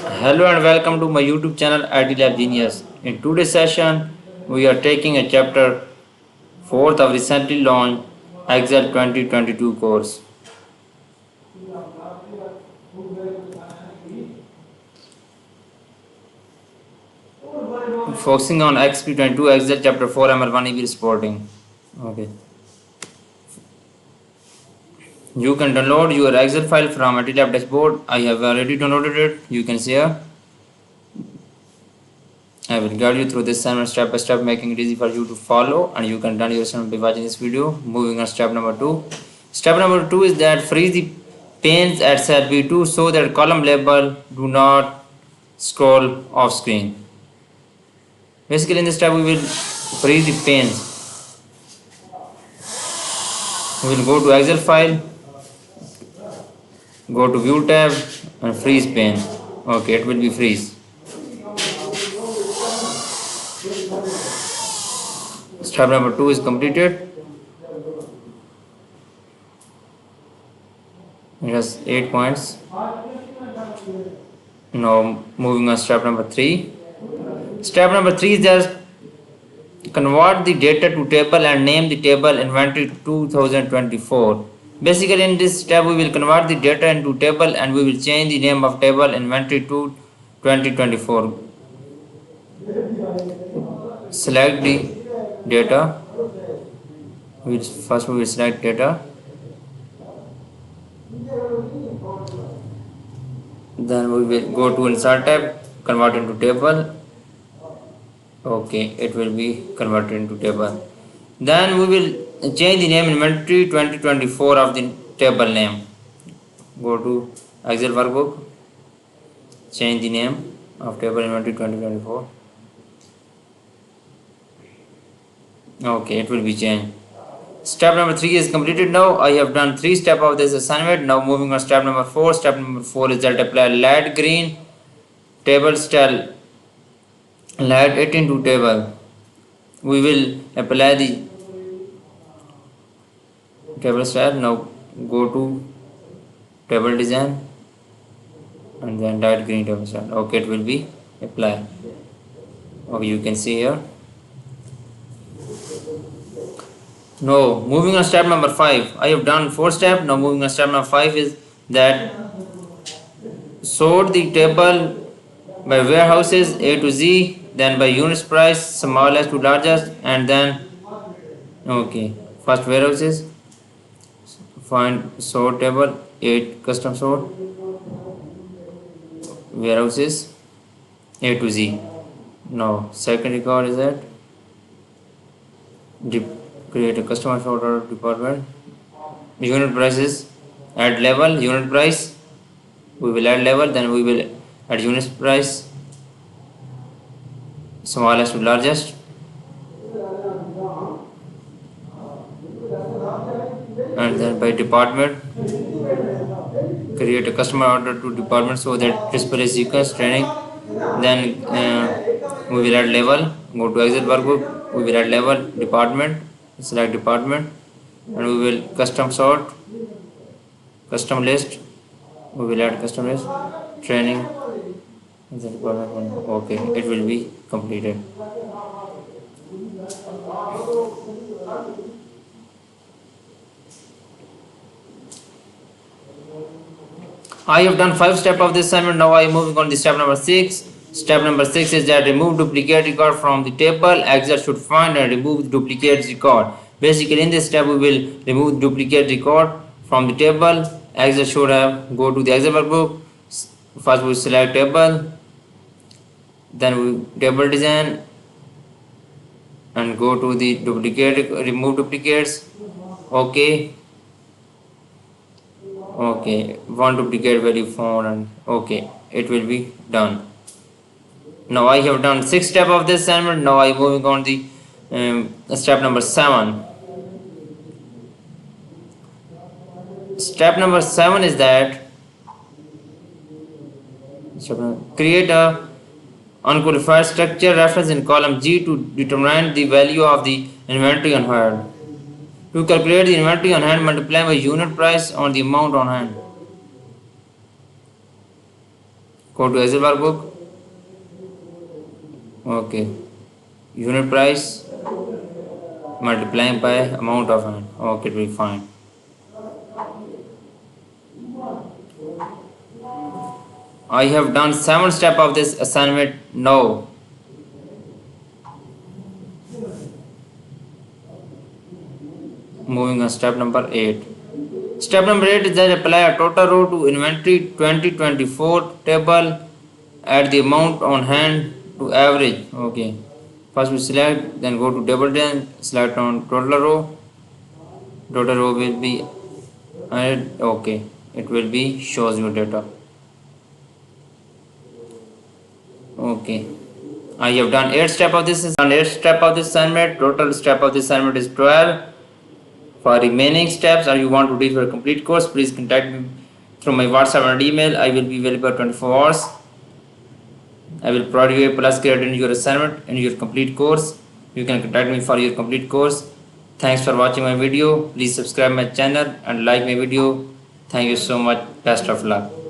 Hello and welcome to my YouTube channel IT Lab Genius. In today's session, we are taking a chapter 4th of recently launched Excel 2022 course. Focusing on Exp22 Excel chapter 4 ML1 EBL Sporting. Okay. You can download your Excel file from IT Lab dashboard. I have already downloaded it. You can see here. I will guide you through this assignment step by step, making it easy for you to follow, and you can done your assignment by watching this video. Moving on, step number 2. Step number 2 is that freeze the panes at cell B2 so that column label do not scroll off screen. Basically, in this step, we will freeze the panes. We will go to Excel file, go to View tab, and freeze pane. Okay, it will be freeze. Step number 2 is completed. It has 8 points. Now moving on, step number 3. Step number 3 is just convert the data to table and name the table inventory 2024. Basically, in this step we will convert the data into table and we will change the name of table inventory to 2024. Select the data. First we will select data. Then we will go to insert tab, convert into table. Okay, it will be converted into table. Then we will change the name inventory 2024 of the table name. Go to Excel workbook, change the name of table inventory 2024. Okay, it will be changed. Step number 3 is completed now. I have done 3 steps of this assignment. Now moving on step number 4. Step number 4 is that apply light green table style, light 18 to table. We will apply the table style. Now go to table design and then light green table style. Okay, it will be applied. Okay, you can see here. Now moving on step number 5. I have done 4 steps. Now moving on step number 5 is that sort the table by warehouses A to Z, then by units price smallest to largest, and then okay, first warehouses, find sort table 8 custom sort warehouses A to Z. Now second record is that create a customer sort order department, unit prices, add level unit price, we will add level, then we will add unit price smallest to largest, and then by department create a customer order to department so that display sequence training. Then we will add level, go to Excel workbook, we will add level department, select department, and we will custom sort, custom list, we will add custom list training. Okay, it will be completed. I have done 5 steps of this assignment. Now I am moving on to step number 6. Step number 6 is that remove duplicate record from the table. Excel should find and remove duplicate record. Basically, in this step we will remove duplicate record from the table. Excel should have go to the Excel workbook. First we select table, then we table design and go to the duplicate, remove duplicates. Okay, one duplicate value found, and okay, it will be done. Now I have done 6 steps of this assignment. Now I am moving on the step number 7. Step number 7 is that create a unqualified structure reference in column G to determine the value of the inventory on hand. To calculate the inventory on hand, multiply by unit price on the amount on hand. Go to Excel workbook. Okay. Unit price multiplying by amount of hand. Okay, it will be fine. I have done 7 steps of this assignment now. Moving on step number 8. Step number 8 is that apply a total row to inventory 2024 table, add the amount on hand to average. Okay. First we select, then go to table, then select on total row. Total row will be added. Okay. It will be shows your data. Okay. I have done 8 step of this. Assignment. Total step of this assignment is 12. For remaining steps or you want to read for a complete course, please contact me through my WhatsApp and email. I will be available 24 hours. I will provide you a plus grade in your assignment and your complete course. You can contact me for your complete course. Thanks for watching my video. Please subscribe my channel and like my video. Thank you so much. Best of luck.